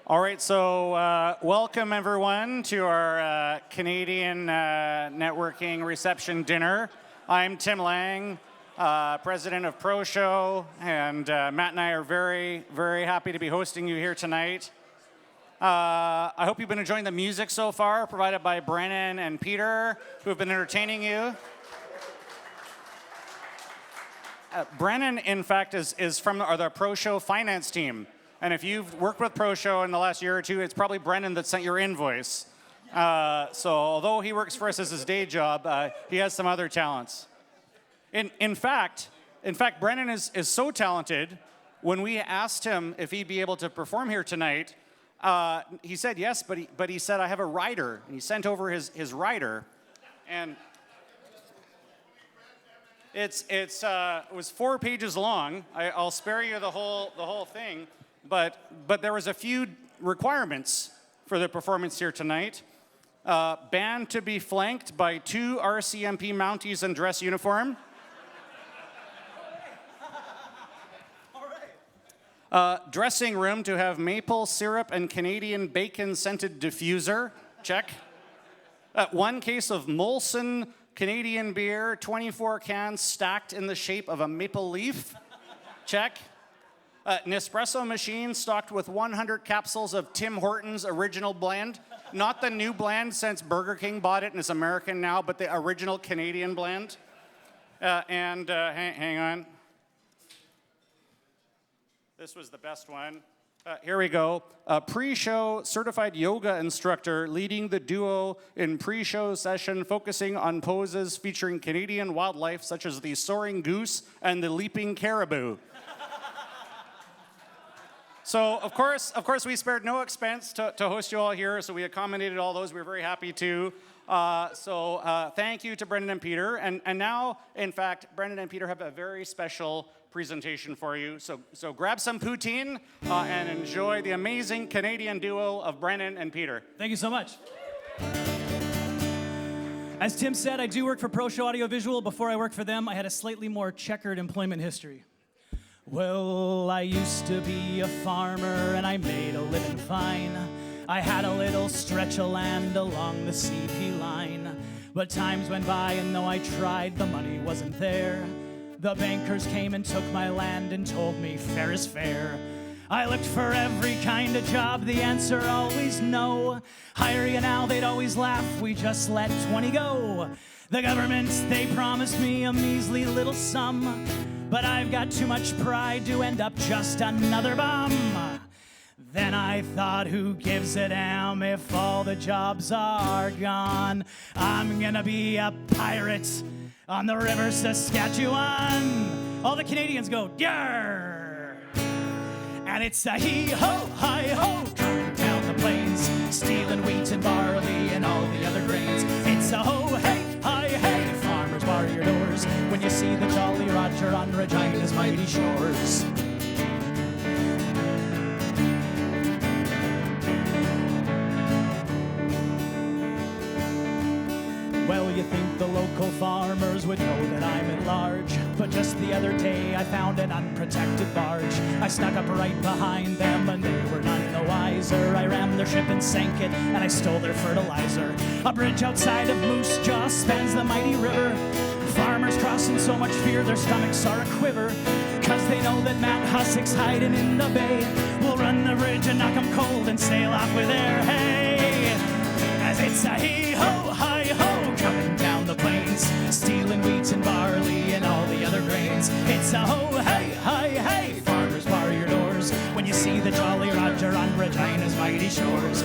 All right, so welcome everyone to our Canadian networking reception dinner. I'm Tim Lang, president of Pro Show, and Matt and I are very, very happy to be hosting you here tonight. I hope you've been enjoying the music so far, provided by Brennan and Peter, who have been entertaining you. Brennan, in fact, is from the Pro Show finance team. And if you've worked with Pro Show in the last year or two, it's probably Brennan that sent your invoice. So although he works for us as his day job, he has some other talents. In fact, Brennan is so talented, when we asked him if he'd be able to perform here tonight, he said yes, but he said, I have a rider. And he sent over his rider. And it was 4 pages long. I'll spare you the whole thing. But there was a few requirements for the performance here tonight. Band to be flanked by 2 RCMP Mounties in dress uniform. Dressing room to have maple syrup and Canadian bacon scented diffuser. Check. 1 case of Molson Canadian beer, 24 cans stacked in the shape of a maple leaf. Check. Nespresso machine stocked with 100 capsules of Tim Hortons original blend. Not the new blend since Burger King bought it and it's American now, but the original Canadian blend. Hang on. This was the best one. Here we go. A pre-show certified yoga instructor leading the duo in pre-show session focusing on poses featuring Canadian wildlife such as the soaring goose and the leaping caribou. So, of course, we spared no expense to host you all here, so we accommodated all those. We're very happy to. Thank you to Brendan and Peter. And now, in fact, Brendan and Peter have a very special presentation for you. So grab some poutine and enjoy the amazing Canadian duo of Brennan and Peter. Thank you so much. As Tim said, I do work for Pro Show Audiovisual. Before I worked for them, I had a slightly more checkered employment history. Well, I used to be a farmer and I made a living fine. I had a little stretch of land along the CP line. But times went by and though I tried, the money wasn't there. The bankers came and took my land and told me fair is fair. I looked for every kind of job, the answer always no. Hire you now, they'd always laugh, we just let 20 go. The government, they promised me a measly little sum. But I've got too much pride to end up just another bum. Then I thought, who gives a damn if all the jobs are gone? I'm gonna be a pirate on the river Saskatchewan. All the Canadians go, yarr! And it's a hee-ho, hi-ho, coming down the plains, stealing wheat and barley and all the other grains. It's a ho, hey, hi, hey, farmers bar your doors when you see the Jolly Roger on Regina's mighty shores. Well, you think the local farmers would know that I'm at large, but just the other day I found an unprotected barge. I snuck up right behind them and they were none the wiser. I rammed their ship and sank it and I stole their fertilizer. A bridge outside of Moose Jaw spans the mighty river. Farmers cross in so much fear their stomachs are a-quiver, 'cause they know that Matt Hussick's hiding in the bay. We'll run the bridge and knock 'em cold and sail off with their hay. As it's a hee-ho, hi-ho, coming down the plains, stealing wheat and barley and all the other grains. It's a ho, hey, hi, hey, farmers bar your doors when you see the Jolly Roger on Regina's mighty shores.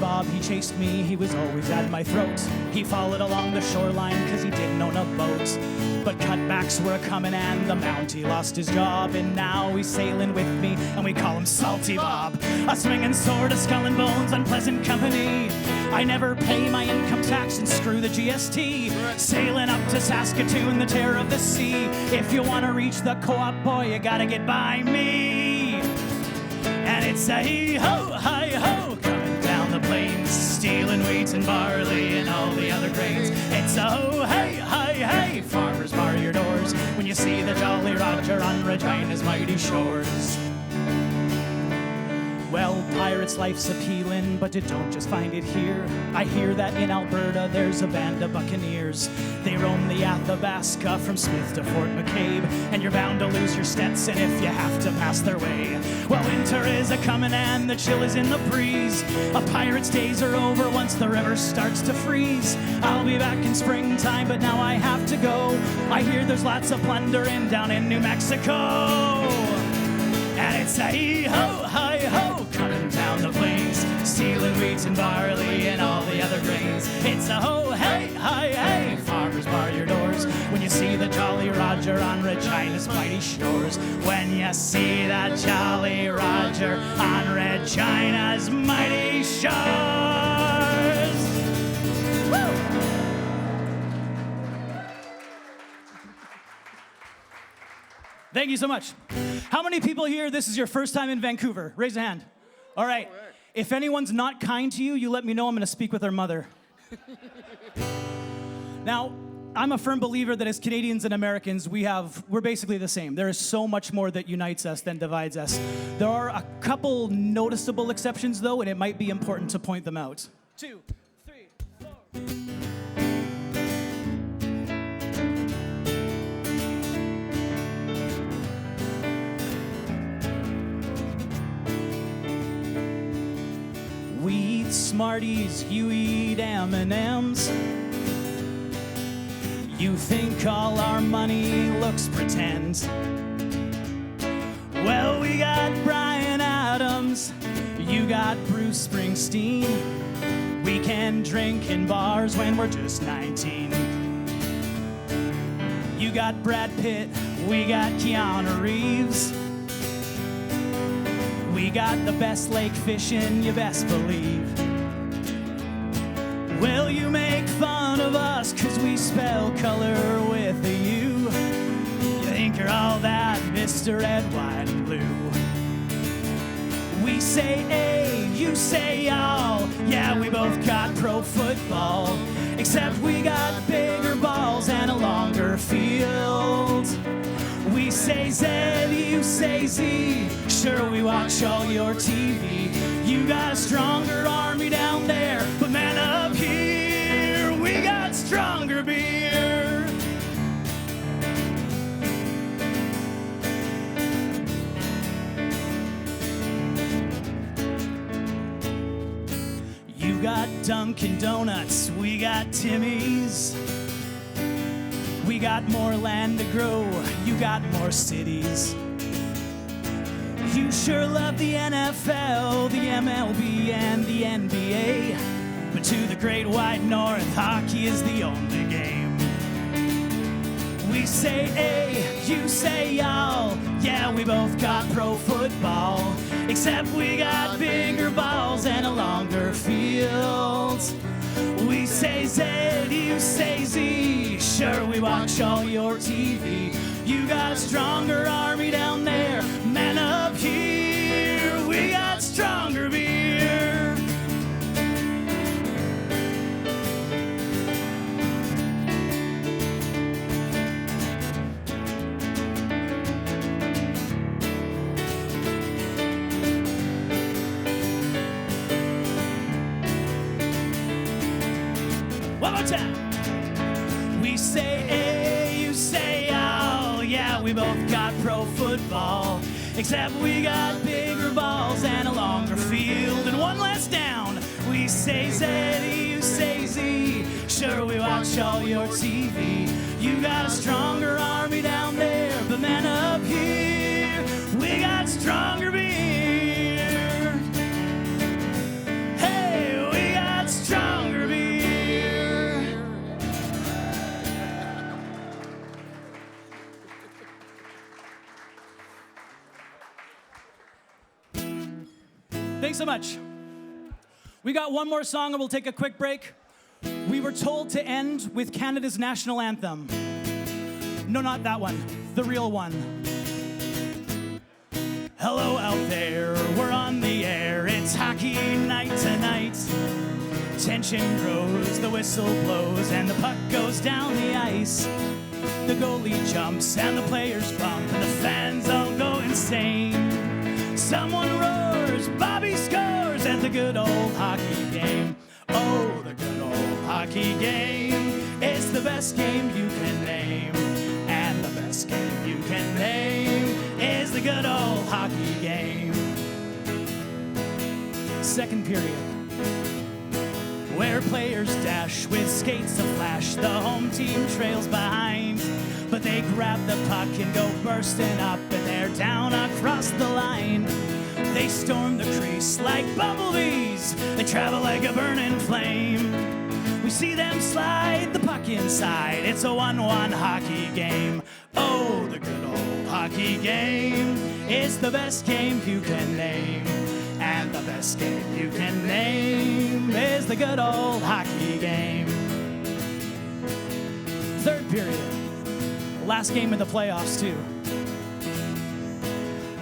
Bob, he chased me, he was always at my throat. He followed along the shoreline cause he didn't own a boat. But cutbacks were a-comin' and the Mountie lost his job. And now he's sailing with me and we call him Salty Bob. A swinging sword, a skull and bones, unpleasant company. I never pay my income tax and screw the GST. Sailing up to Saskatchewan, the terror of the sea. If you wanna reach the co-op, boy, you gotta get by me. And it's a hee-ho, hi-ho, coming down the plains, stealing wheat and barley and all the other grains. It's a ho, hey, hi, hey, farmers bar your doors when you see the Jolly Roger on Regina's mighty shores. Well, pirates' life's appealing, but you don't just find it here. I hear that in Alberta there's a band of buccaneers. They roam the Athabasca from Smith to Fort McCabe, and you're bound to lose your Stetson if you have to pass their way. Well, winter is a-comin' and the chill is in the breeze. A pirate's days are over once the river starts to freeze. I'll be back in springtime, but now I have to go. I hear there's lots of plundering down in New Mexico. And it's a hee-ho, hi-ho, coming down the plains, stealing wheat and barley and all the other grains. It's a ho, hey, hi, hey, farmers bar your doors when you see the Jolly Roger on Regina's mighty shores. When you see that Jolly Roger on Regina's mighty shores. Woo! Thank you so much. How many people here, this is your first time in Vancouver? Raise a hand. All right. If anyone's not kind to you, you let me know. I'm going to speak with their mother. Now, I'm a firm believer that as Canadians and Americans, we're basically the same. There is so much more that unites us than divides us. There are a couple noticeable exceptions, though, and it might be important to point them out. 2, 3, 4. We eat Smarties, you eat M&Ms. You think all our money looks pretend. Well, we got Bryan Adams, you got Bruce Springsteen. We can drink in bars when we're just 19. You got Brad Pitt, we got Keanu Reeves. We got the best lake fishing, you best believe. Well, you make fun of us 'cause we spell color with a U. You think you're all that, Mr. Red, White, and Blue. We say A, you say y'all. Yeah, we both got pro football, except we got bigger balls and a longer field. We say Z, you say Z. Sure, we watch all your TV. You got a stronger army down there, but man, up here, we got stronger beer. You got Dunkin' Donuts, we got Timmy's. We got more land to grow, you got more cities. You sure love the NFL, the MLB, and the NBA. But to the great white north, hockey is the only game. We say A, you say y'all. Yeah, we both got pro football, except we got bigger balls and a longer field. We say Z, you say Z. Sure, we watch all your TV. You got a stronger army down there. Man, up here, we got stronger beer. One more time. We say A, you say y'all. Yeah, we both got pro football, except we got bigger balls and a longer field. And one last down. We say Z, you say Z. Sure, we watch all your TV. You got a stronger army down there, but man, up here, we got stronger beer. Hey, we got stronger beer. Thanks so much. We got one more song and we'll take a quick break. We were told to end with Canada's national anthem. No, not that one. The real one. Hello out there, we're on the air. It's hockey night tonight. 10 tension grows, the whistle blows, and the puck goes down the ice. The goalie jumps and the players bump and the fans all go insane. Someone roars, Bobby scores at the good old hockey game. Oh, the good old hockey game is the best game you can name. And the best game you can name is the good old hockey game. Second period, where players dash with skates a flash. The home team trails behind, but they grab the puck and go bursting up, and they're down across the line. They storm the crease like bumblebees. They travel like a burning flame. We see them slide the puck inside. It's a 1-1 hockey game. Oh, the good old hockey game is the best game you can name. And the best game you can name is the good old hockey game. Third period, last game of the playoffs too.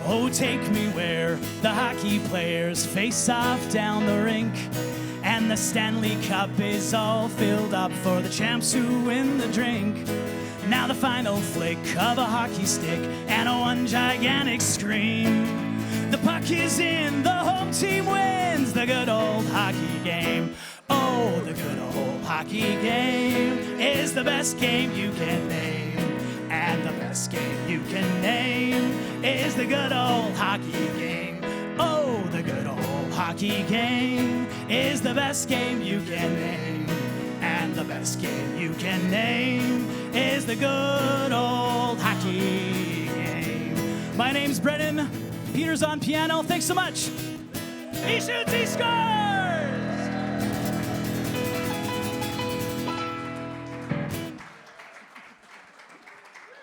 Oh, take me where the hockey players face off down the rink, and the Stanley Cup is all filled up for the champs who win the drink. Now the final flick of a hockey stick and a one gigantic scream. The puck is in, the home team wins the good old hockey game. Oh, the good old hockey game is the best game you can name. And the best game you can name is the good old hockey game. Oh, the good old hockey game is the best game you can name. And the best game you can name is the good old hockey game. My name's Brennan. Peter's on piano. Thanks so much. He shoots, he scores!